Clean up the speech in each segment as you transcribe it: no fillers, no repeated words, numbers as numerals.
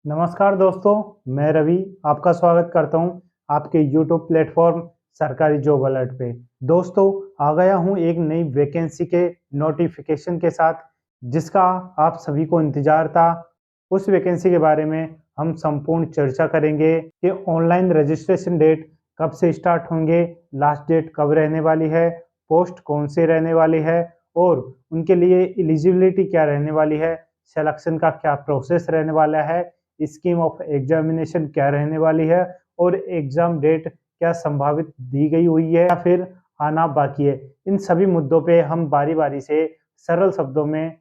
नमस्कार दोस्तों, मैं रवि आपका स्वागत करता हूं आपके YouTube प्लेटफॉर्म सरकारी जॉब अलर्ट पे। दोस्तों, आ गया हूं एक नई वैकेंसी के नोटिफिकेशन के साथ, जिसका आप सभी को इंतजार था। उस वैकेंसी के बारे में हम संपूर्ण चर्चा करेंगे कि ऑनलाइन रजिस्ट्रेशन डेट कब से स्टार्ट होंगे, लास्ट डेट कब रहने वाली है, पोस्ट कौन सी रहने वाली है और उनके लिए एलिजिबिलिटी क्या रहने वाली है, सिलेक्शन का क्या प्रोसेस रहने वाला है, स्कीम ऑफ एग्जामिनेशन क्या रहने वाली है और एग्जाम डेट क्या संभावित दी गई हुई है या फिर आना बाकी है। इन सभी मुद्दों पे हम बारी-बारी से सरल शब्दों में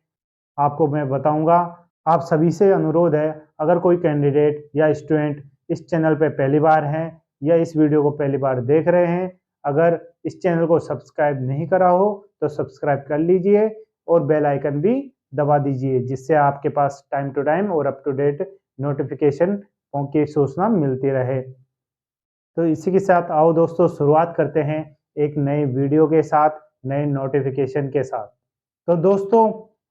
आपको मैं बताऊंगा। आप सभी से अनुरोध है, अगर कोई कैंडिडेट या स्टूडेंट इस चैनल पे पहली बार हैं या इस वीडियो को पहली बार देख रहे हैं, अगर इस चैनल को सब्सक्राइब नहीं करा हो तो सब्सक्राइब कर लीजिए और बेल आइकन भी दबा दीजिए, जिससे आपके पास टाइम टू टाइम और अप टू डेट नोटिफिकेशन की सूचना मिलती रहे। तो इसी के साथ आओ दोस्तों, शुरुआत करते हैं एक नए वीडियो के साथ, नए नोटिफिकेशन के साथ। तो दोस्तों,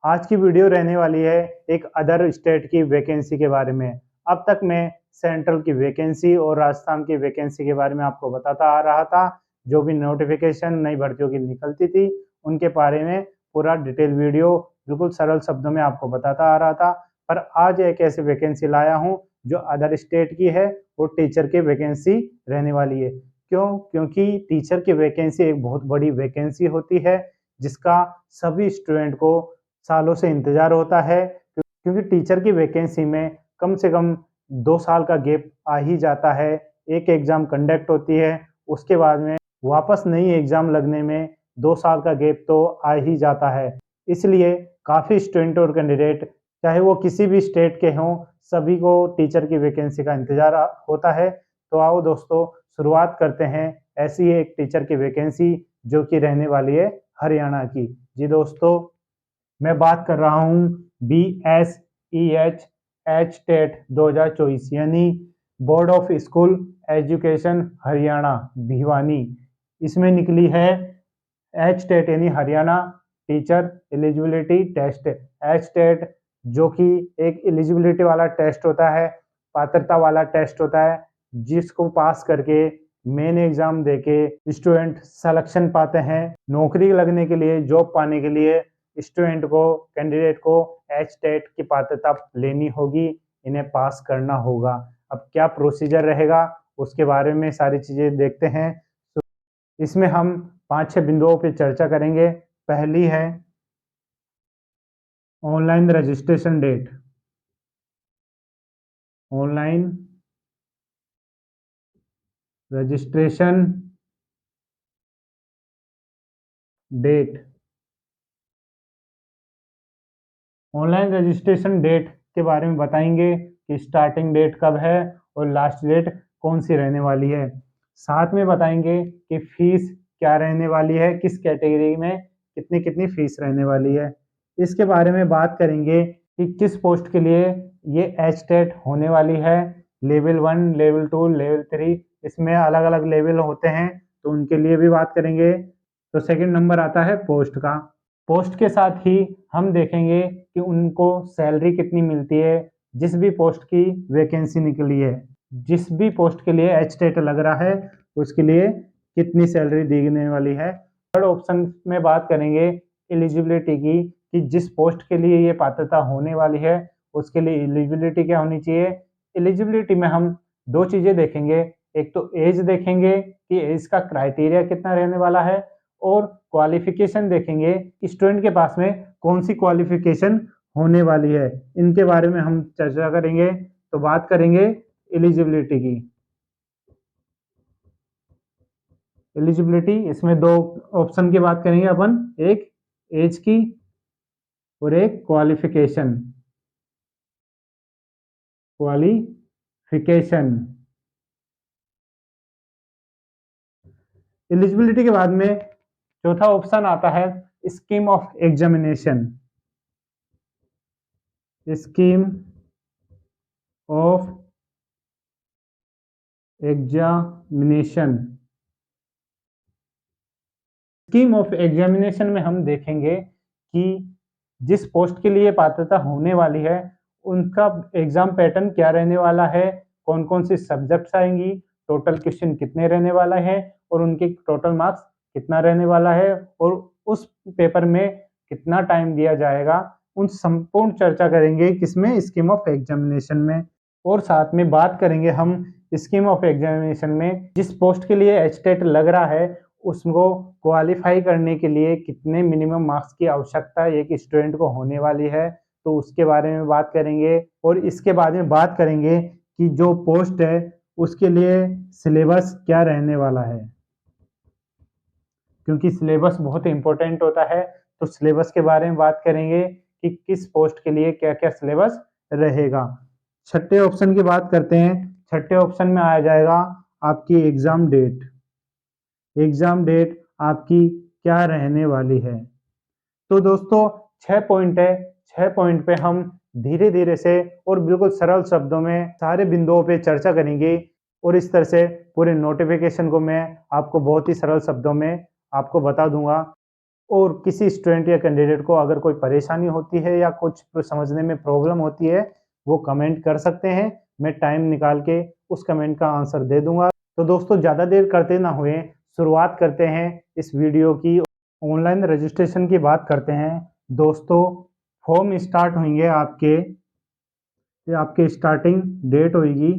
आज की वीडियो रहने वाली है एक अदर स्टेट की वैकेंसी के बारे में। अब तक मैं सेंट्रल की वैकेंसी और राजस्थान की वैकेंसी के बारे में आपको बताता आ रहा था। जो भी नोटिफिकेशन नई भर्तियों की निकलती थी, उनके बारे में पूरा डिटेल वीडियो बिल्कुल सरल शब्दों में आपको बताता आ रहा था। पर आज एक ऐसी वैकेंसी लाया हूँ जो अदर स्टेट की है, वो टीचर की वैकेंसी रहने वाली है। क्यों? क्योंकि टीचर की वैकेंसी एक बहुत बड़ी वैकेंसी होती है, जिसका सभी स्टूडेंट को सालों से इंतजार होता है, क्योंकि टीचर की वैकेंसी में कम से कम 2 साल का गैप आ ही जाता है। एक एग्ज़ाम कंडक्ट होती है, उसके बाद में वापस नई एग्ज़ाम लगने में 2 साल का गैप तो आ ही जाता है। इसलिए काफ़ी स्टूडेंट और कैंडिडेट, चाहे वो किसी भी स्टेट के हों, सभी को टीचर की वैकेंसी का इंतज़ार होता है। तो आओ दोस्तों, शुरुआत करते हैं ऐसी ही एक टीचर की वैकेंसी जो कि रहने वाली है हरियाणा की। जी दोस्तों, मैं बात कर रहा हूँ BSEH टेट 2024 यानी board of school education Haryana Bhiwani. इसमें निकली है एच टेट यानी Haryana teacher eligibility test. H TET जो कि एक एलिजिबिलिटी वाला टेस्ट होता है, पात्रता वाला टेस्ट होता है, जिसको पास करके मेन एग्जाम देके स्टूडेंट सिलेक्शन पाते हैं। नौकरी लगने के लिए, जॉब पाने के लिए स्टूडेंट को, कैंडिडेट को एच टेट की पात्रता लेनी होगी, इन्हें पास करना होगा। अब क्या प्रोसीजर रहेगा उसके बारे में सारी चीजें देखते हैं। तो इसमें हम 5-6 बिंदुओं पे चर्चा करेंगे। पहली है online registration date. Online registration date. Online registration date के बारे में बताएंगे कि स्टार्टिंग डेट कब है और लास्ट डेट कौन सी रहने वाली है। साथ में बताएंगे कि फीस क्या रहने वाली है, किस कैटेगरी में कितनी कितनी फीस रहने वाली है। इसके बारे में बात करेंगे कि किस पोस्ट के लिए ये एच टेट होने वाली है। लेवल 1, लेवल 2, लेवल 3, इसमें अलग अलग लेवल होते हैं, तो उनके लिए भी बात करेंगे। तो सेकंड नंबर आता है पोस्ट का। पोस्ट के साथ ही हम देखेंगे कि उनको सैलरी कितनी मिलती है। जिस भी पोस्ट की वैकेंसी निकली है, जिस भी पोस्ट के लिए एच टेट लग रहा है, उसके लिए कितनी सैलरी देने वाली है। थर्ड ऑप्शन में बात करेंगे एलिजिबिलिटी की, कि जिस पोस्ट के लिए ये पात्रता होने वाली है उसके लिए एलिजिबिलिटी क्या होनी चाहिए। एलिजिबिलिटी में हम दो चीजें देखेंगे, एक तो एज देखेंगे कि एज का क्राइटेरिया कितना रहने वाला है, और क्वालिफिकेशन देखेंगे स्टूडेंट के पास में कौन सी क्वालिफिकेशन होने वाली है। इनके बारे में हम चर्चा करेंगे। तो बात करेंगे एलिजिबिलिटी की। एलिजिबिलिटी इसमें दो ऑप्शन की बात करेंगे अपन, एक एज की और एक क्वालिफिकेशन। क्वालिफिकेशन एलिजिबिलिटी के बाद में चौथा ऑप्शन आता है scheme of examination. Scheme of examination. Scheme of examination में हम देखेंगे कि जिस पोस्ट के लिए पात्रता होने वाली है उनका एग्जाम पैटर्न क्या रहने वाला है, कौन कौन सी सब्जेक्ट्स आएंगी, टोटल क्वेश्चन कितने रहने वाला है और उनके टोटल मार्क्स कितना रहने वाला है और उस पेपर में कितना टाइम दिया जाएगा, उन संपूर्ण चर्चा करेंगे किसमें, स्कीम ऑफ एग्जामिनेशन में। और साथ में बात करेंगे हम स्कीम ऑफ एग्जामिनेशन में जिस पोस्ट के लिए एचटेट लग रहा है उसको क्वालिफाई करने के लिए कितने मिनिमम मार्क्स की आवश्यकता एक स्टूडेंट को होने वाली है, तो उसके बारे में बात करेंगे। और इसके बाद में बात करेंगे कि जो पोस्ट है उसके लिए सिलेबस क्या रहने वाला है, क्योंकि सिलेबस बहुत इंपॉर्टेंट होता है। तो सिलेबस के बारे में बात करेंगे कि किस पोस्ट के लिए क्या क्या सिलेबस रहेगा। छठे ऑप्शन की बात करते हैं। छठे ऑप्शन में आ जाएगा आपकी एग्जाम डेट। एग्जाम डेट आपकी क्या रहने वाली है। तो दोस्तों 6 पॉइंट है, 6 पॉइंट पे हम धीरे धीरे से और बिल्कुल सरल शब्दों में सारे बिंदुओं पे चर्चा करेंगे और इस तरह से पूरे नोटिफिकेशन को मैं आपको बहुत ही सरल शब्दों में आपको बता दूंगा। और किसी स्टूडेंट या कैंडिडेट को अगर कोई परेशानी होती है या कुछ समझने में प्रॉब्लम होती है वो कमेंट कर सकते हैं, मैं टाइम निकाल के उस कमेंट का आंसर दे दूंगा। तो दोस्तों ज़्यादा देर करते ना हुए शुरुआत करते हैं इस वीडियो की। ऑनलाइन रजिस्ट्रेशन की बात करते हैं दोस्तों। फॉर्म स्टार्ट होंगे आपके स्टार्टिंग डेट होगी,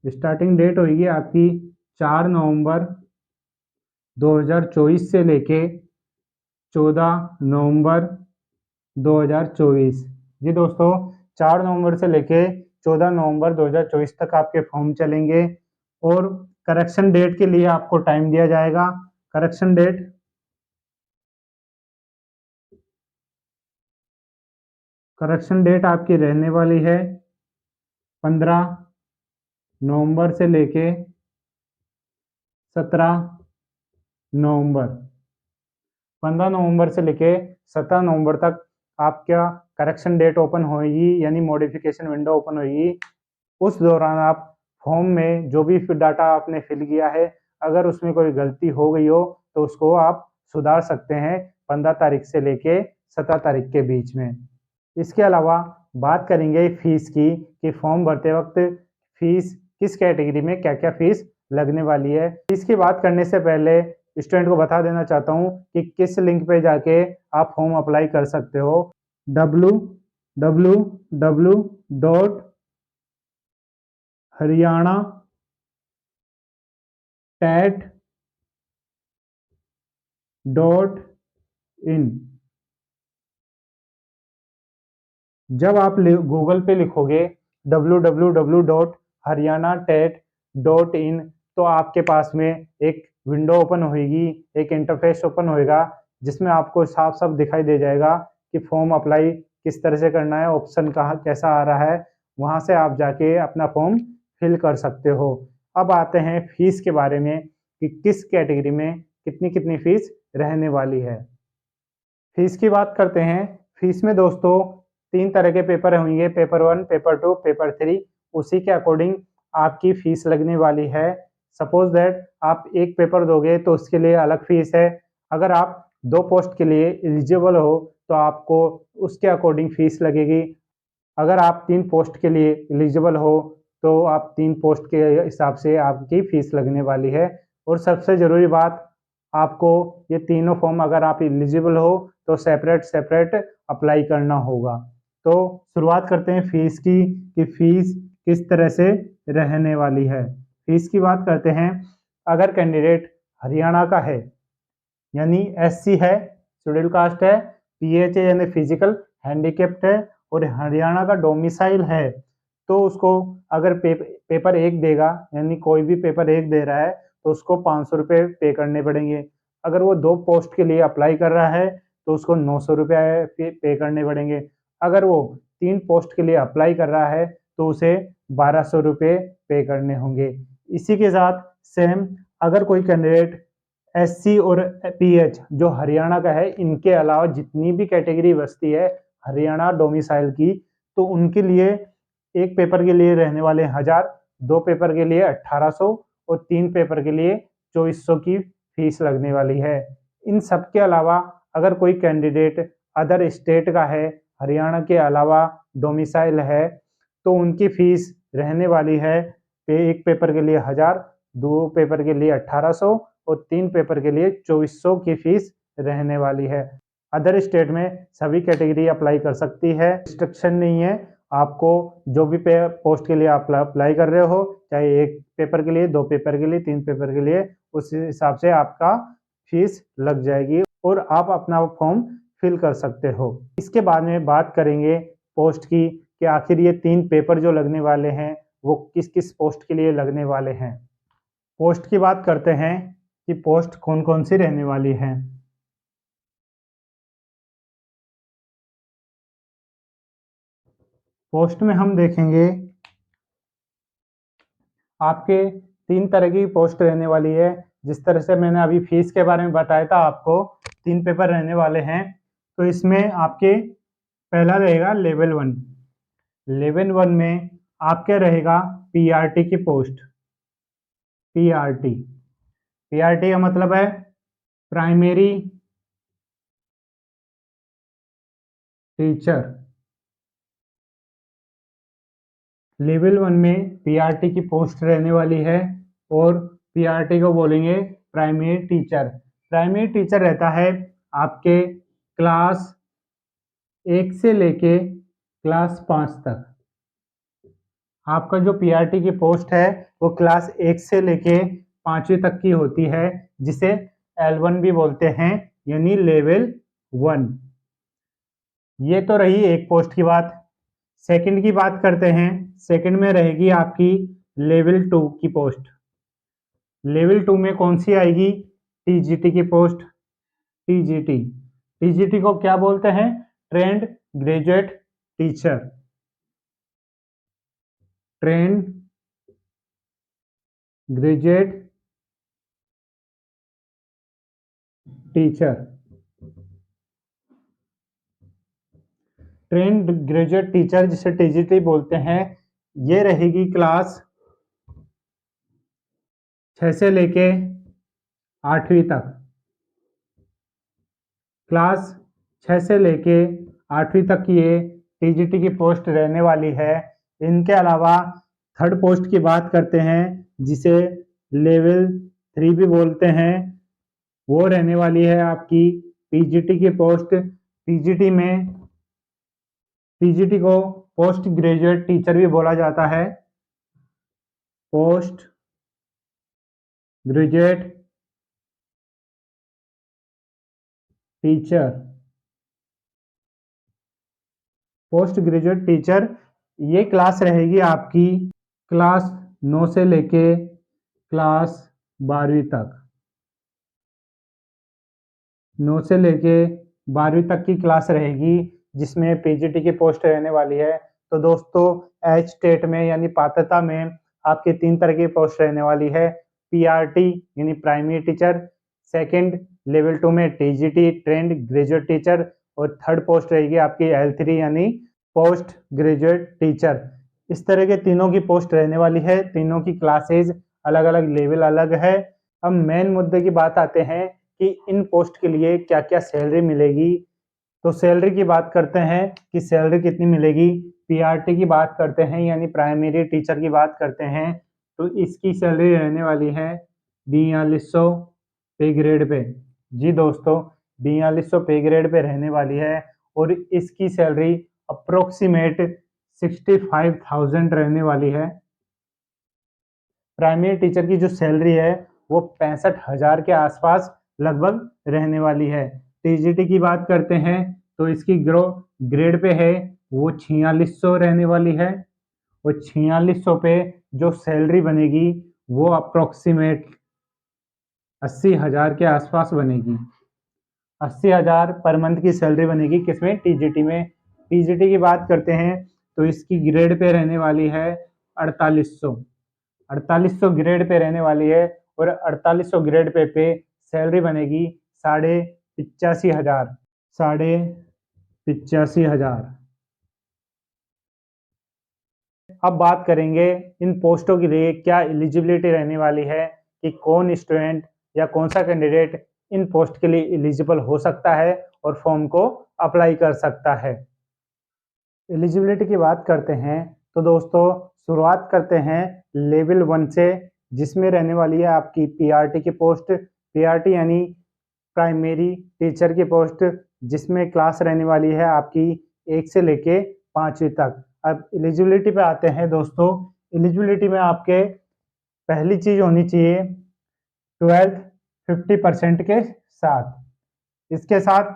स्टार्टिंग डेट होगी आपकी 4 नवंबर 2024 से लेके 14 नवंबर 2024। जी दोस्तों 4 नवंबर से लेके 14 नवंबर 2024 तक आपके फॉर्म चलेंगे और करेक्शन डेट के लिए आपको टाइम दिया जाएगा। करेक्शन डेट आपकी रहने वाली है 15 नवंबर से लेके 17 नवंबर। 15 नवंबर से लेके 17 नवंबर तक आपका करेक्शन डेट ओपन होगी, यानी मॉडिफिकेशन विंडो ओपन होगी। उस दौरान आप फॉर्म में जो भी डाटा आपने फिल किया है अगर उसमें कोई गलती हो गई हो तो उसको आप सुधार सकते हैं 15 तारीख से लेके 17 तारीख के बीच में। इसके अलावा बात करेंगे फीस की कि फॉर्म भरते वक्त फीस किस कैटेगरी में क्या क्या फीस लगने वाली है। फीस की बात करने से पहले स्टूडेंट को बता देना चाहता हूँ कि किस लिंक पे जाके आप फॉर्म अप्लाई कर सकते हो। www.haryana.tat.in। जब आप गूगल पे लिखोगे www.haryana.tat.in तो आपके पास में एक विंडो ओपन होगी, एक इंटरफेस ओपन होएगा जिसमें आपको साफ साफ दिखाई दे जाएगा कि फॉर्म अप्लाई किस तरह से करना है, ऑप्शन कहाँ कैसा आ रहा है, वहां से आप जाके अपना फॉर्म फिल कर सकते हो। अब आते हैं फीस के बारे में कि किस कैटेगरी में कितनी कितनी फीस रहने वाली है। फीस की बात करते हैं। फीस में दोस्तों 3 तरह के पेपर होंगे, पेपर 1, पेपर 2, पेपर 3। उसी के अकॉर्डिंग आपकी फीस लगने वाली है। सपोज दैट आप एक पेपर दोगे तो उसके लिए अलग फीस है। अगर आप 2 पोस्ट के लिए एलिजिबल हो तो आपको उसके अकॉर्डिंग फीस लगेगी। अगर आप 3 पोस्ट के लिए एलिजिबल हो तो आप 3 पोस्ट के हिसाब से आपकी फीस लगने वाली है। और सबसे ज़रूरी बात, आपको ये तीनों फॉर्म अगर आप एलिजिबल हो तो सेपरेट सेपरेट अप्लाई करना होगा। तो शुरुआत करते हैं फीस की कि फीस किस तरह से रहने वाली है। फीस की बात करते हैं। अगर कैंडिडेट हरियाणा का है यानी एससी है, शेड्यूल कास्ट है, पीएच है यानी फिजिकल हैंडीकेप्ट है और हरियाणा का डोमिसाइल है तो उसको अगर पेपर एक देगा यानी कोई भी पेपर एक दे रहा है तो उसको 500 रुपये पे करने पड़ेंगे। अगर वो 2 पोस्ट के लिए अप्लाई कर रहा है तो उसको 900 रुपये पे करने पड़ेंगे। अगर वो 3 पोस्ट के लिए अप्लाई कर रहा है तो उसे 1200 रुपये पे करने होंगे। इसी के साथ सेम अगर कोई कैंडिडेट एससी और पीएच जो हरियाणा का है, इनके अलावा जितनी भी कैटेगरी बचती है हरियाणा डोमिसाइल की, तो उनके लिए एक पेपर के लिए रहने वाले 1000, 2 पेपर के लिए 1800 और 3 पेपर के लिए 2400 की फीस लगने वाली है। इन सब के अलावा अगर कोई कैंडिडेट अदर स्टेट का है, हरियाणा के अलावा डोमिसाइल है, तो उनकी फीस रहने वाली है एक पेपर के लिए 1000, 2 पेपर के लिए 1800 और 3 पेपर के लिए 2400 की फीस रहने वाली है। अदर स्टेट में सभी कैटेगरी अप्लाई कर सकती है, रिस्ट्रिक्शन नहीं है। आपको जो भी पोस्ट के लिए आप अप्लाई कर रहे हो, चाहे 1 पेपर के लिए, 2 पेपर के लिए, 3 पेपर के लिए, उस हिसाब से आपका फीस लग जाएगी और आप अपना फॉर्म फिल कर सकते हो। इसके बाद में बात करेंगे पोस्ट की कि आखिर ये 3 पेपर जो लगने वाले हैं वो किस किस पोस्ट के लिए लगने वाले हैं। पोस्ट की बात करते हैं कि पोस्ट कौन कौन सी रहने वाली है। पोस्ट में हम देखेंगे आपके 3 तरह की पोस्ट रहने वाली है। जिस तरह से मैंने अभी फीस के बारे में बताया था आपको, 3 पेपर रहने वाले हैं। तो इसमें आपके पहला रहेगा लेवल 1। लेवल 1 में आपके रहेगा पीआरटी की पोस्ट। पीआरटी पीआरटी का मतलब है प्राइमरी टीचर। लेवल 1 में पीआरटी की पोस्ट रहने वाली है और पीआरटी को बोलेंगे प्राइमरी टीचर। प्राइमरी टीचर रहता है आपके क्लास 1 से लेके क्लास 5 तक। आपका जो पीआरटी की पोस्ट है वो क्लास 1 से लेके 5वीं तक की होती है, जिसे L1 भी बोलते हैं, यानी लेवल 1। ये तो रही एक पोस्ट की बात। सेकंड की बात करते हैं। सेकंड में रहेगी आपकी लेवल 2 की पोस्ट। लेवल 2 में कौन सी आएगी? टीजीटी की पोस्ट। टीजीटी टीजीटी को क्या बोलते हैं? Trained graduate teacher. Trained graduate teacher. Trained graduate teacher जिसे टीजीटी बोलते हैं, ये रहेगी क्लास 6 से लेके 8वीं तक। क्लास 6 से लेके 8वीं तक की ये टीजीटी की पोस्ट रहने वाली है। इनके अलावा थर्ड पोस्ट की बात करते हैं, जिसे लेवल 3 भी बोलते हैं, वो रहने वाली है आपकी पीजीटी की पोस्ट। पीजीटी को पोस्ट ग्रेजुएट टीचर भी बोला जाता है। Post graduate teacher. Post graduate teacher ये क्लास रहेगी आपकी क्लास 9 से लेके क्लास 12वीं तक। 9 से लेके 12वीं तक की क्लास रहेगी, जिसमें पीजीटी की पोस्ट रहने वाली है। तो दोस्तों, एच स्टेट में यानी पात्रता में आपके 3 तरह की पोस्ट रहने वाली है। पीआरटी यानी प्राइमरी टीचर, सेकंड लेवल 2 में टीजीटी ट्रेंड ग्रेजुएट टीचर, और थर्ड पोस्ट रहेगी आपकी L3 यानी पोस्ट ग्रेजुएट टीचर। इस तरह के तीनों की पोस्ट रहने वाली है। तीनों की क्लासेज अलग अलग, लेवल अलग है। अब मेन मुद्दे की बात आते हैं कि इन पोस्ट के लिए क्या क्या सैलरी मिलेगी। तो सैलरी की बात करते हैं कि सैलरी कितनी मिलेगी। पीआरटी की बात करते हैं यानी प्राइमरी टीचर की बात करते हैं, तो इसकी सैलरी रहने वाली है 4200 पे ग्रेड पे। जी दोस्तों, 4200 पे ग्रेड पे रहने वाली है और इसकी सैलरी अप्रोक्सीमेट 65,000 रहने वाली है। प्राइमरी टीचर की जो सैलरी है वो 65,000 के आसपास लगभग रहने वाली है। टीजीटी की बात करते हैं तो इसकी ग्रेड पे है वो 4600 रहने वाली है और 4600 पे जो सैलरी बनेगी वो अप्रोक्सीमेट 80,000 के आसपास बनेगी। 80,000 पर मंथ की सैलरी बनेगी किसमें? टीजीटी में। टीजीटी की बात करते हैं तो इसकी ग्रेड पे रहने वाली है 4800। 4800 ग्रेड पे रहने वाली है और 4800 ग्रेड पे सैलरी बनेगी 85,500। 85,500। अब बात करेंगे इन पोस्टों के लिए क्या एलिजिबिलिटी रहने वाली है, कि कौन स्टूडेंट या कौन सा कैंडिडेट इन पोस्ट के लिए एलिजिबल हो सकता है और फॉर्म को अप्लाई कर सकता है। एलिजिबिलिटी की बात करते हैं तो दोस्तों शुरुआत करते हैं लेवल 1 से, जिसमें रहने वाली है आपकी पीआरटी की पोस्ट। पीआरटी यानी प्राइमरी टीचर की पोस्ट, जिसमें क्लास रहने वाली है आपकी 1 से लेके 5वीं तक। अब एलिजिबिलिटी पे आते हैं दोस्तों। एलिजिबिलिटी में आपके पहली चीज होनी चाहिए 12th 50% के साथ। इसके साथ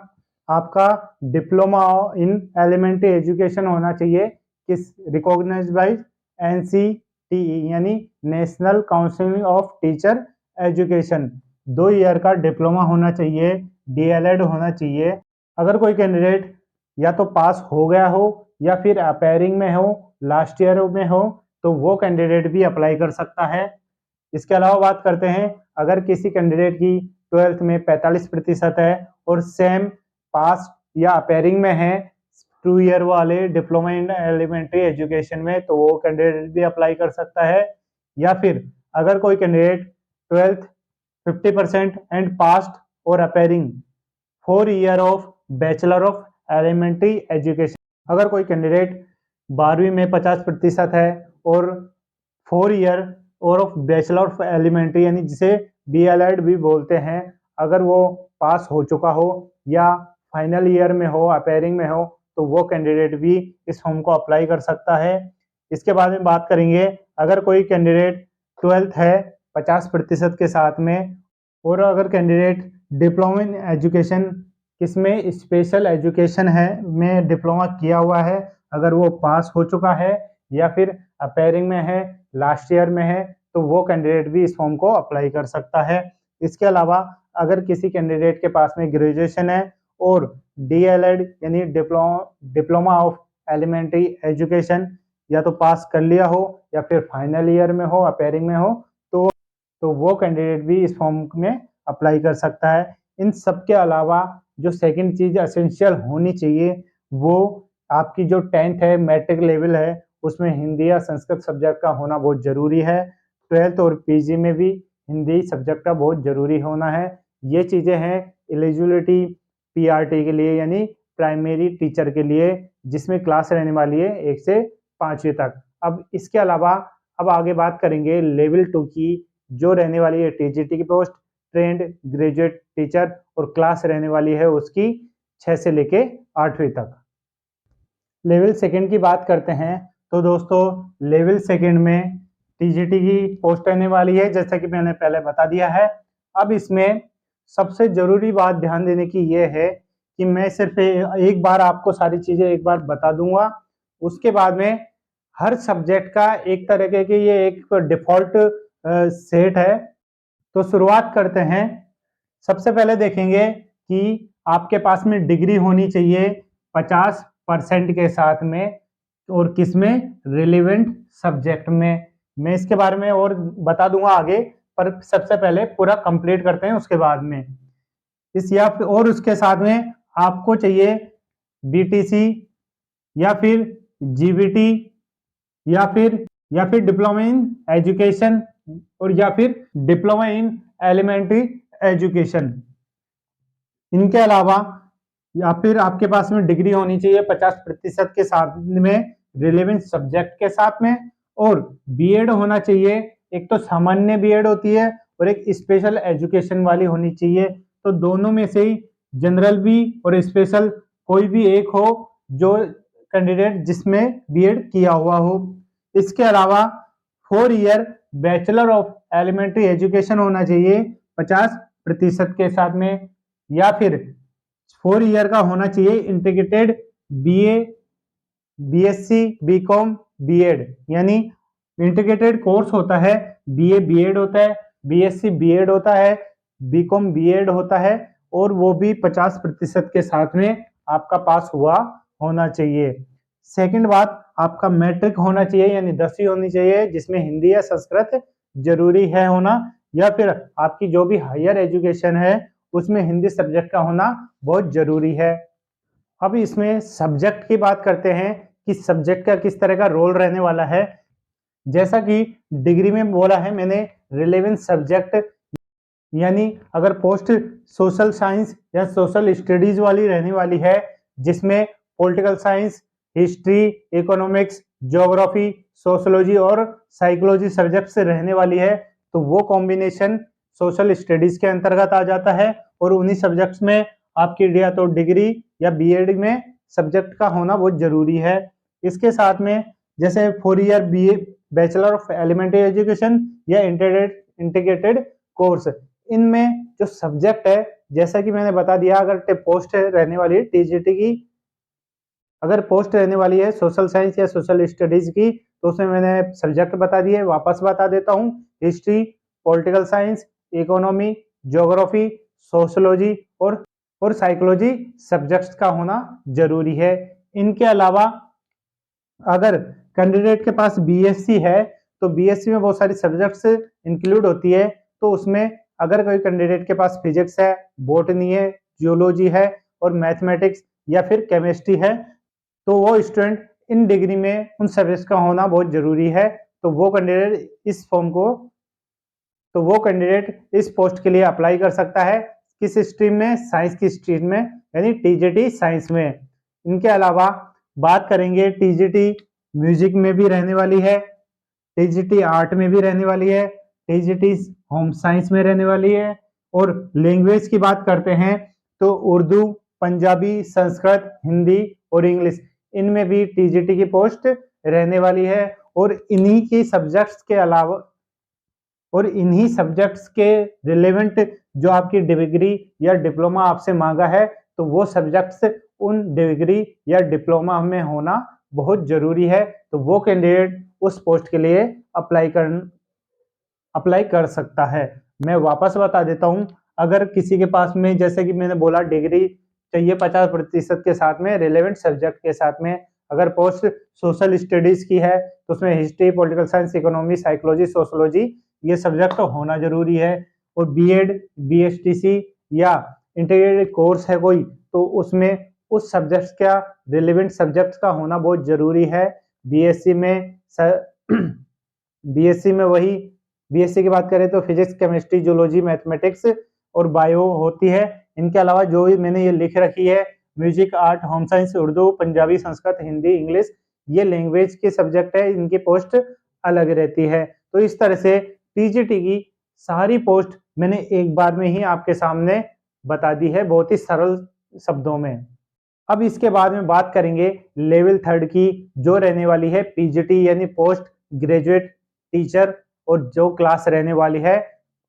आपका डिप्लोमा इन एलिमेंट्री एजुकेशन होना चाहिए, किस रिकॉग्नाइज्ड बाय एनसीटीई यानी national council of teacher education. 2 year का डिप्लोमा होना चाहिए, डीएलएड होना चाहिए। अगर कोई कैंडिडेट या तो पास हो गया हो या फिर अपेयरिंग में हो, लास्ट ईयर में हो, तो वो कैंडिडेट भी अप्लाई कर सकता है। इसके अलावा बात करते हैं, अगर किसी कैंडिडेट की 12th में 45% है और सेम पास या अपेयरिंग में है 2 ईयर वाले डिप्लोमा इन एलिमेंट्री एजुकेशन में, तो वो कैंडिडेट भी अप्लाई कर सकता है। या फिर अगर कोई कैंडिडेट 12th 50% एंड पास्ट और appearing 4 year of bachelor of elementary education. अगर कोई कैंडिडेट 12वीं में 50% है और 4 ईयर और ऑफ बैचलर ऑफ एलिमेंट्री यानी जिसे डीएलएड भी बोलते हैं, अगर वो पास हो चुका हो या फाइनल ईयर में हो, अपेयरिंग में हो, तो वो कैंडिडेट भी इस फॉर्म को अप्लाई कर सकता है। इसके बाद में बात करेंगे, अगर कोई कैंडिडेट 12th है 50% के साथ में, और अगर कैंडिडेट डिप्लोमा इन एजुकेशन किसमें स्पेशल एजुकेशन है में डिप्लोमा किया हुआ है, अगर वो पास हो चुका है या फिर अपेयरिंग में है, लास्ट ईयर में है, तो वो कैंडिडेट भी इस फॉर्म को अप्लाई कर सकता है। इसके अलावा अगर किसी कैंडिडेट के पास में ग्रेजुएशन है और डीएलएड यानी डिप्लोमा ऑफ एलिमेंट्री एजुकेशन या तो पास कर लिया हो या फिर फाइनल ईयर में हो, अपेयरिंग में हो, तो वो कैंडिडेट भी इस फॉर्म में अप्लाई कर सकता है। इन सब के अलावा जो सेकंड चीज एसेंशियल होनी चाहिए, वो आपकी जो 10th है, मैट्रिक लेवल है, उसमें हिंदी या संस्कृत सब्जेक्ट का होना बहुत जरूरी है। 12th और पीजी में भी हिंदी सब्जेक्ट का बहुत जरूरी होना है। ये चीजें हैं एलिजिबिलिटी पीआरटी के लिए यानी प्राइमरी टीचर के लिए, जिसमें क्लास रहने वाली है 1 से 5वीं तक। अब इसके अलावा अब आगे बात करेंगे लेवल 2 की, जो रहने वाली है टीजीटी की पोस्ट, ट्रेंड ग्रेजुएट टीचर, और क्लास रहने वाली है उसकी 6 से लेके 8वीं तक। लेवल 2 की बात करते हैं तो दोस्तों लेवल 2 में टीजीटी की पोस्ट रहने वाली है, जैसा कि मैंने पहले बता दिया है। अब इसमें सबसे जरूरी बात ध्यान देने की यह है कि मैं सिर्फ एक बार आपको सारी चीजें एक बार बता दूंगा, उसके बाद में हर सब्जेक्ट का एक तरह के ये एक डिफॉल्ट सेट है। तो शुरुआत करते हैं। सबसे पहले देखेंगे कि आपके पास में डिग्री होनी चाहिए 50% के साथ में, और किसमें, रिलेवेंट सब्जेक्ट में। मैं इसके बारे में और बता दूंगा आगे, पर सबसे पहले पूरा कंप्लीट करते हैं उसके बाद में इस या फिर और उसके साथ में आपको चाहिए बीटीसी या फिर जीबीटी या फिर डिप्लोमा इन एजुकेशन और या फिर डिप्लोमा इन एलिमेंट्री एजुकेशन। इनके अलावा या फिर आपके पास में डिग्री होनी चाहिए 50% के साथ में रिलेवेंट सब्जेक्ट के साथ में, और बीएड होना चाहिए। एक तो सामान्य बीएड होती है और एक स्पेशल एजुकेशन वाली होनी चाहिए। तो दोनों में से ही जनरल भी और स्पेशल कोई भी एक हो, जो कैंडिडेट जिसमें बीएड किया हुआ हो। इसके अलावा 4 year bachelor of elementary education होना चाहिए 50% के साथ में, या फिर 4 ईयर का होना चाहिए integrated BA, BSc, BCom, BEd, यानी इंटीग्रेटेड कोर्स होता है। बीए बीएड होता है, बीएससी बीएड होता है, बीकॉम बीएड होता है, और वो भी 50% के साथ में आपका पास हुआ होना चाहिए। सेकंड बात, आपका मैट्रिक होना चाहिए यानी 10वीं होनी चाहिए, जिसमें हिंदी या संस्कृत जरूरी है होना, या फिर आपकी जो भी हायर एजुकेशन है उसमें हिंदी सब्जेक्ट का होना बहुत जरूरी है। अब इसमें सब्जेक्ट की बात करते हैं कि सब्जेक्ट का किस तरह का रोल रहने वाला है। जैसा कि डिग्री में बोला है मैंने, रिलेवेंट सब्जेक्ट यानी अगर पोस्ट सोशल साइंस या सोशल स्टडीज वाली रहने वाली है, जिसमें political science, history, economics, geography, sociology और साइकोलॉजी सब्जेक्ट से रहने वाली है, तो वो कॉम्बिनेशन सोशल स्टडीज के अंतर्गत आ जाता है। और उन्हीं सब्जेक्ट्स में आपकी या तो डिग्री या बीएड में सब्जेक्ट का होना बहुत जरूरी है। इसके साथ में जैसे 4 year BA bachelor of elementary education या इंटीग्रेटेड कोर्स, इनमें जो सब्जेक्ट है, जैसा कि मैंने बता दिया, अगर पोस्ट रहने वाली है टीजीटी की, अगर पोस्ट रहने वाली है सोशल साइंस या सोशल स्टडीज की, तो उसमें मैंने सब्जेक्ट बता दिए, वापस बता देता हूँ। History, political science, economy, geography, sociology और साइकोलॉजी सब्जेक्ट्स का होना जरूरी है। इनके अलावा अगर कैंडिडेट के पास बीएससी है, तो बीएससी में बहुत सारी सब्जेक्ट्स इंक्लूड होती है, तो उसमें अगर कोई कैंडिडेट के पास फिजिक्स है, बॉटनी है, जियोलॉजी है और मैथमेटिक्स या फिर केमिस्ट्री है, तो वो स्टूडेंट इन डिग्री में उन सब्जेक्ट्स का होना बहुत जरूरी है। तो वो कैंडिडेट इस पोस्ट के लिए अप्लाई कर सकता है। किस स्ट्रीम में? साइंस की स्ट्रीम में, यानी टीजीटी साइंस में। इनके अलावा बात करेंगे, टीजीटी म्यूजिक में भी रहने वाली है, टीजीटी आर्ट में भी रहने वाली है, टीजीटी होम साइंस में रहने वाली है। और लैंग्वेज की बात करते हैं तो उर्दू, पंजाबी, संस्कृत, हिंदी और इंग्लिश, इनमें भी टीजीटी की पोस्ट रहने वाली है। और इन्हीं सब्जेक्ट्स के रिलेवेंट जो आपकी डिग्री या डिप्लोमा आपसे मांगा है, तो वो सब्जेक्ट्स उन डिग्री या डिप्लोमा में होना बहुत जरूरी है। तो वो कैंडिडेट उस पोस्ट के लिए अप्लाई कर सकता है। मैं वापस बता देता हूं, अगर किसी के पास में, जैसे कि मैंने बोला, डिग्री चाहिए 50% के साथ में, रिलेवेंट सब्जेक्ट के साथ में। अगर पोस्ट सोशल स्टडीज की है, तो उसमें history, political science, economy, psychology, sociology ये सब्जेक्ट होना जरूरी है। और बीएड, बीएसटीसी या इंटीग्रेटेड कोर्स है कोई, तो उसमें उस सब्जेक्ट का, रिलेवेंट सब्जेक्ट का होना बहुत जरूरी है। बीएससी में बीएससी में वही, बीएससी की बात करें तो फिजिक्स, केमिस्ट्री, जूलॉजी, मैथमेटिक्स और बायो होती है। इनके अलावा जो मैंने ये लिख रखी है, music, art, home science, Urdu, Punjabi, Sanskrit, Hindi, English, ये लैंग्वेज के सब्जेक्ट है, इनकी पोस्ट अलग रहती है। तो इस तरह से टीजीटी की सारी पोस्ट मैंने एक बार में ही आपके सामने बता दी है, बहुत ही सरल शब्दों में। अब इसके बाद में बात करेंगे लेवल 3 की, जो रहने वाली है पीजीटी यानी पोस्ट ग्रेजुएट टीचर, और जो क्लास रहने वाली है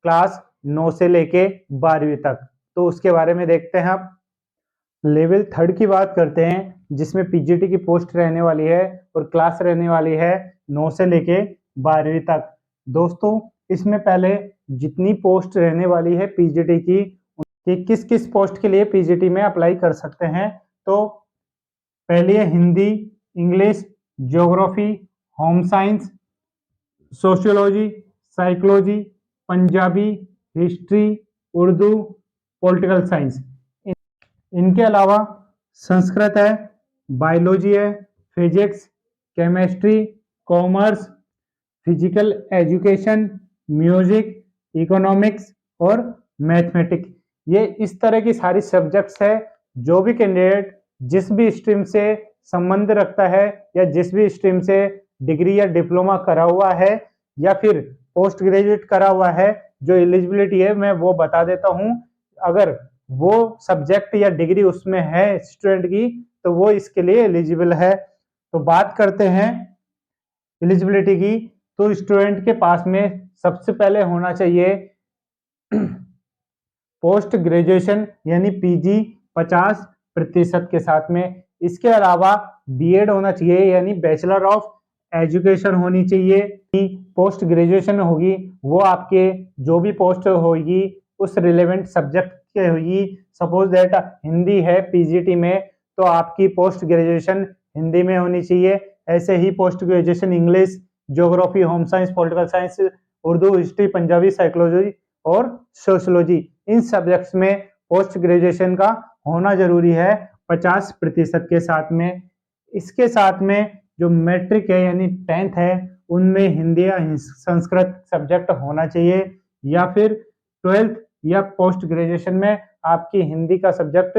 क्लास 9 से लेके 12वीं तक। तो उसके बारे में देखते हैं। आप लेवल 3 की बात करते हैं, जिसमें पीजीटी की पोस्ट रहने वाली है और क्लास रहने वाली है 9 से लेके 12वीं तक। दोस्तों, इसमें पहले जितनी पोस्ट रहने वाली है पीजीटी की, कि किस किस पोस्ट के लिए पीजीटी में अप्लाई कर सकते हैं, तो पहली है Hindi, English, geography, home science, sociology, psychology, Punjabi, history, Urdu, political science. इनके अलावा संस्कृत है, बायोलॉजी है, physics, chemistry, commerce, physical education, music, economics और मैथमेटिक्स, ये इस तरह की सारी सब्जेक्ट्स है। जो भी कैंडिडेट जिस भी स्ट्रीम से संबंध रखता है, या जिस भी स्ट्रीम से डिग्री या डिप्लोमा करा हुआ है या फिर पोस्ट ग्रेजुएट करा हुआ है, जो एलिजिबिलिटी है मैं वो बता देता हूं। अगर वो सब्जेक्ट या डिग्री उसमें है स्टूडेंट की, तो वो इसके लिए एलिजिबल है। तो बात करते हैं एलिजिबिलिटी की, तो स्टूडेंट के पास में सबसे पहले होना चाहिए पोस्ट ग्रेजुएशन यानी पीजी 50% के साथ में। इसके अलावा बीएड होना चाहिए, यानी बैचलर ऑफ एजुकेशन होनी चाहिए। पोस्ट ग्रेजुएशन होगी वो आपके जो भी पोस्ट होगी उस रिलेवेंट सब्जेक्ट के होगी। सपोज दैट हिंदी है पीजीटी में, तो आपकी पोस्ट ग्रेजुएशन हिंदी में होनी चाहिए। ऐसे ही post graduation English, geography, home science, political science, Urdu, history, Punjabi, psychology और सोशोलॉजी, इन सब्जेक्ट्स में पोस्ट ग्रेजुएशन का होना जरूरी है 50% के साथ में। इसके साथ में जो मैट्रिक है यानी 10th है, उनमें हिंदी या संस्कृत सब्जेक्ट होना चाहिए, या फिर 12th या पोस्ट ग्रेजुएशन में आपकी हिंदी का सब्जेक्ट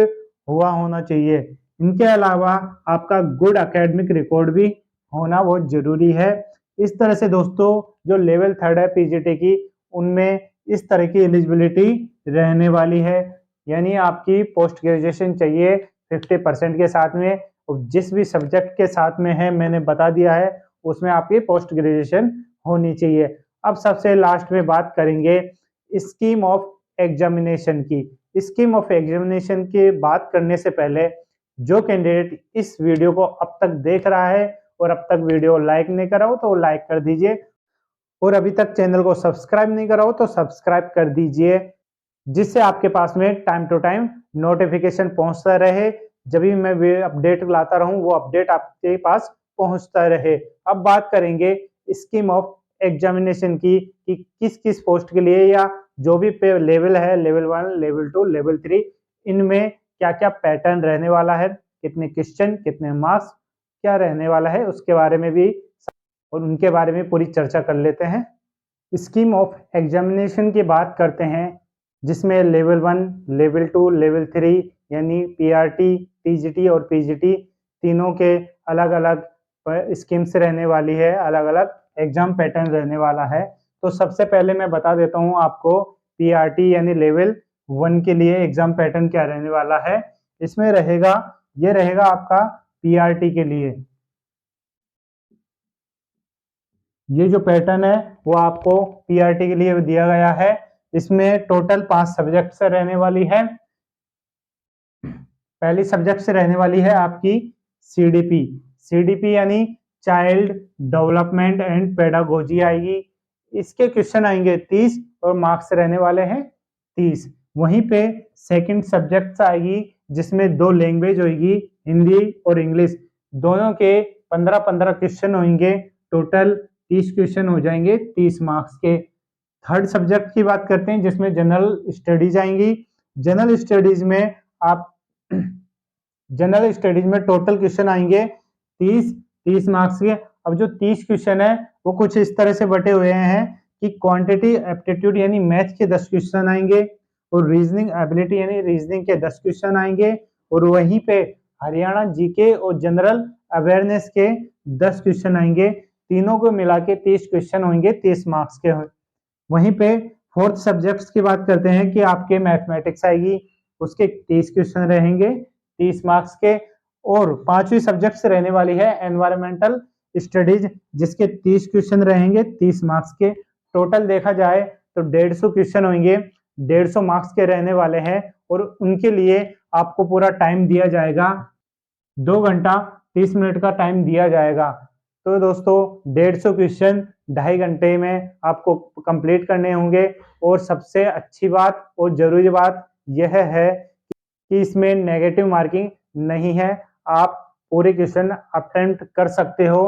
हुआ होना चाहिए। इनके अलावा आपका गुड एकेडमिक रिकॉर्ड भी होना बहुत जरूरी है। इस तरह से दोस्तों जो लेवल 3 है पीजीटी की, उनमें इस तरह की एलिजिबिलिटी रहने वाली है, यानी आपकी पोस्ट ग्रेजुएशन चाहिए 50% के साथ में, और जिस भी सब्जेक्ट के साथ में है मैंने बता दिया है उसमें आपकी पोस्ट ग्रेजुएशन होनी चाहिए। अब सबसे लास्ट में बात करेंगे स्कीम ऑफ एग्जामिनेशन की। स्कीम ऑफ एग्जामिनेशन की बात करने से पहले जो कैंडिडेट इस वीडियो को अब तक देख रहा है और अब तक वीडियो लाइक नहीं करा हो तो लाइक कर दीजिए, और अभी तक चैनल को सब्सक्राइब नहीं करा हो तो सब्सक्राइब कर दीजिए, जिससे आपके पास में टाइम टू टाइम नोटिफिकेशन पहुंचता रहे। जब भी मैं अपडेट लाता रहूं वो अपडेट आपके पास पहुंचता रहे। अब बात करेंगे स्कीम ऑफ एग्जामिनेशन की कि किस किस पोस्ट के लिए या जो भी पे लेवल है, लेवल 1, लेवल 2, लेवल 3, इनमें क्या क्या पैटर्न रहने वाला है, कितने क्वेश्चन, कितने मार्क्स, क्या रहने वाला है, उसके बारे में भी और उनके बारे में पूरी चर्चा कर लेते हैं। स्कीम ऑफ एग्जामिनेशन की बात करते हैं, जिसमें लेवल 1, लेवल 2, लेवल 3 यानी पीआरटी, टीजीटी और पीजीटी तीनों के अलग अलग स्कीम्स रहने वाली है, अलग अलग एग्जाम पैटर्न रहने वाला है। तो सबसे पहले मैं बता देता हूँ आपको पीआरटी यानी लेवल 1 के लिए एग्जाम पैटर्न क्या रहने वाला है। इसमें रहेगा, ये रहेगा आपका पीआरटी के लिए, ये जो पैटर्न है वो आपको पीआरटी के लिए दिया गया है। इसमें टोटल 5 सब्जेक्ट से रहने वाली है। पहली सब्जेक्ट से रहने वाली है आपकी सीडीपी। सीडीपी यानी चाइल्ड डेवलपमेंट एंड पेडागोजी आएगी। इसके क्वेश्चन आएंगे 30 और मार्क्स रहने वाले हैं 30। वहीं पे सेकंड सब्जेक्ट आएगी जिसमें 2 लैंग्वेज होगी, हिंदी और इंग्लिश। दोनों के 15-15 क्वेश्चन होंगे, टोटल 30 क्वेश्चन हो जाएंगे 30 मार्क्स के। थर्ड सब्जेक्ट की बात करते हैं जिसमें जनरल स्टडीज आएंगी। जनरल स्टडीज में आप जनरल स्टडीज में टोटल क्वेश्चन आएंगे 30 मार्क्स के। अब जो 30 क्वेश्चन है वो कुछ इस तरह से बटे हुए हैं कि क्वांटिटी एप्टीट्यूड यानी मैथ के 10 क्वेश्चन आएंगे, और रीजनिंग एबिलिटी यानी रीजनिंग के 10 क्वेश्चन आएंगे, और वहीं पे हरियाणा जीके और जनरल अवेयरनेस के 10 क्वेश्चन आएंगे। तीनों को मिला के 30 क्वेश्चन होंगे 30 मार्क्स के। वहीं पे फोर्थ सब्जेक्ट्स की बात करते हैं कि आपके मैथमेटिक्स आएगी, उसके 30 क्वेश्चन रहेंगे 30 मार्क्स के। और पांचवी सब्जेक्ट से रहने वाली है एनवायरमेंटल स्टडीज, जिसके 30 क्वेश्चन रहेंगे 30 मार्क्स के। टोटल देखा जाए तो 150 क्वेश्चन होंगे, 150 मार्क्स के रहने वाले हैं, और उनके लिए आपको पूरा टाइम दिया जाएगा, 2 घंटा 30 मिनट का टाइम दिया जाएगा। तो दोस्तों 150 क्वेश्चन 2.5 घंटे में आपको कंप्लीट करने होंगे। और सबसे अच्छी बात और जरूरी बात यह है कि इसमें नेगेटिव मार्किंग नहीं है, आप पूरे क्वेश्चन अटेम्प्ट कर सकते हो।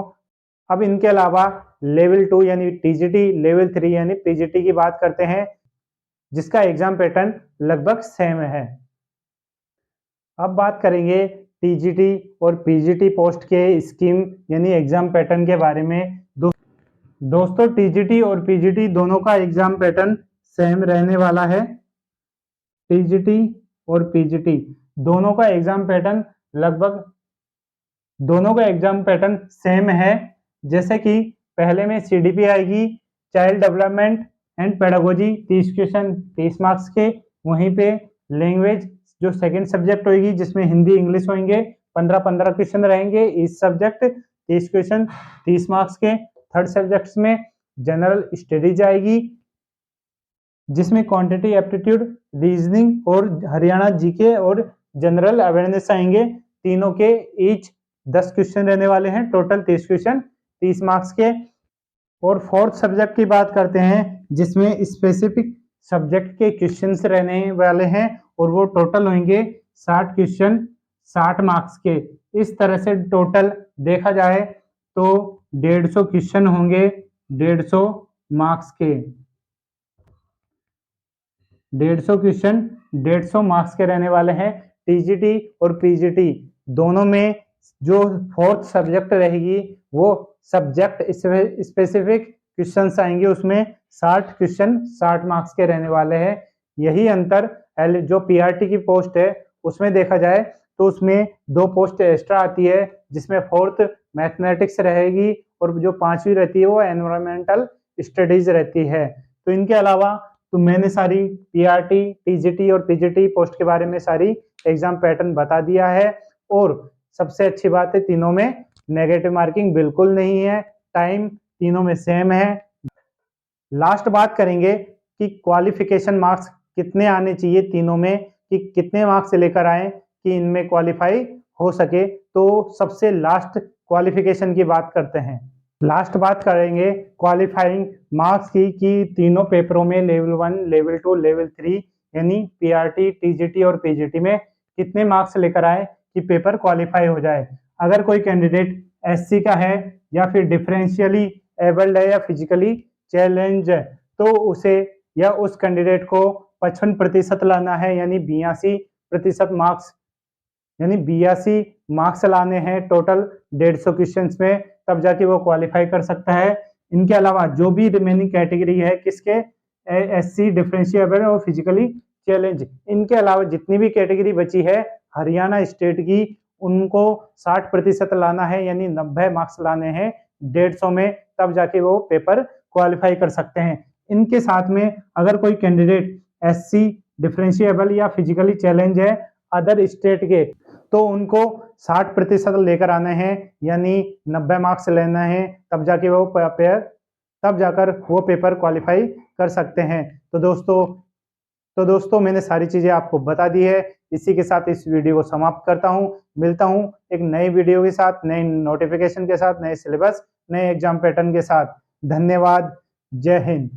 अब इनके अलावा लेवल 2 यानी टीजीटी, लेवल 3 यानी पीजीटी की बात करते हैं, जिसका एग्जाम पैटर्न लगभग सेम है। अब बात करेंगे टीजीटी और पीजीटी पोस्ट के स्कीम यानी एग्जाम पैटर्न के बारे में। दोस्तों टीजीटी और पीजीटी दोनों का एग्जाम पैटर्न सेम रहने वाला है। टीजीटी और पीजीटी दोनों का एग्जाम पैटर्न लगभग दोनों का एग्जाम पैटर्न सेम है। जैसे कि पहले में सीडीपी आएगी, child development and pedagogy, 30 question 30 marks के। वहीं पे लैंग्वेज जो सेकंड सब्जेक्ट होगी जिसमें हिंदी इंग्लिश होंगे, 15-15 क्वेश्चन रहेंगे इस सब्जेक्ट, 30 क्वेश्चन 30 मार्क्स के। थर्ड सब्जेक्ट्स में जनरल स्टडीज आएगी, जिसमें क्वांटिटी एप्टीट्यूड, रीजनिंग और हरियाणा जीके और जनरल अवेयरनेस आएंगे। तीनों के ईच 10 क्वेश्चन रहने वाले हैं, टोटल 30 क्वेश्चन 30 मार्क्स के। और फोर्थ सब्जेक्ट की बात करते हैं जिसमें स्पेसिफिक सब्जेक्ट के क्वेश्चंस रहने वाले हैं, और वो टोटल होंगे 60 क्वेश्चन 60 मार्क्स के। इस तरह से टोटल देखा जाए तो 150 क्वेश्चन होंगे 150 मार्क्स के। 150 क्वेश्चन 150 मार्क्स के रहने वाले हैं। टीजीटी और पीजीटी दोनों में जो फोर्थ सब्जेक्ट रहेगी वो सब्जेक्ट स्पेसिफिक क्वेश्चंस आएंगे, उसमें 60 क्वेश्चन 60 मार्क्स के रहने वाले हैं। यही अंतर जो पीआरटी की पोस्ट है उसमें देखा जाए तो उसमें 2 पोस्ट एक्स्ट्रा आती है, जिसमें 4th मैथमेटिक्स रहेगी और जो 5वीं रहती है वो एनवायरमेंटल स्टडीज रहती है। तो इनके अलावा तो मैंने सारी पीआरटी, टीजीटी और पीजीटी पोस्ट के बारे में सारी एग्जाम पैटर्न बता दिया है। और सबसे अच्छी बात है, तीनों में नेगेटिव मार्किंग बिल्कुल नहीं है, टाइम तीनों में सेम है। लास्ट बात करेंगे कि क्वालिफिकेशन मार्क्स कितने आने चाहिए तीनों में, कि कितने मार्क्स से लेकर आए कि इनमें क्वालिफाई हो सके। तो सबसे लास्ट क्वालिफिकेशन की बात करते हैं। लास्ट बात करेंगे क्वालिफाइंग मार्क्स की, कि तीनों पेपरों में लेवल 1, लेवल 2, लेवल 3 यानी पीआरटी, टीजीटी और पीजीटी में कितने मार्क्स लेकर आए कि पेपर क्वालिफाई हो जाए। अगर कोई कैंडिडेट एससी का है या फिर डिफरेंशियली एबल्ड है या फिजिकली चैलेंज है, तो उसे या उस कैंडिडेट को 55% लाना है, यानी 82% मार्क्स, यानी 82 मार्क्स लाने हैं टोटल 150 क्वेश्चंस में, तब जाके वो क्वालिफाई कर सकता है। इनके अलावा जो भी रिमेनिंग कैटेगरी है किसके, एससी, डिफरेंशिएबल और फिजिकली चैलेंज, इनके अलावा जितनी भी कैटेगरी बची है हरियाणा स्टेट की, उनको 60% लाना है, यानी 90 मार्क्स लाने हैं 150 में, तब जाके वो पेपर क्वालिफाई कर सकते हैं। इनके साथ में अगर कोई कैंडिडेट एससी, डिफरेंशिएबल या फिजिकली चैलेंज है अदर स्टेट के, तो उनको 60% लेकर आने हैं, यानी 90 मार्क्स लेना है, तब जाके वो तब जाकर वो पेपर क्वालिफाई कर सकते हैं। तो दोस्तों मैंने सारी चीजें आपको बता दी है। इसी के साथ इस वीडियो को समाप्त करता हूँ। मिलता हूँ एक नई वीडियो के साथ, नए नोटिफिकेशन के साथ, नए सिलेबस, नए एग्जाम पैटर्न के साथ। धन्यवाद। जय हिंद।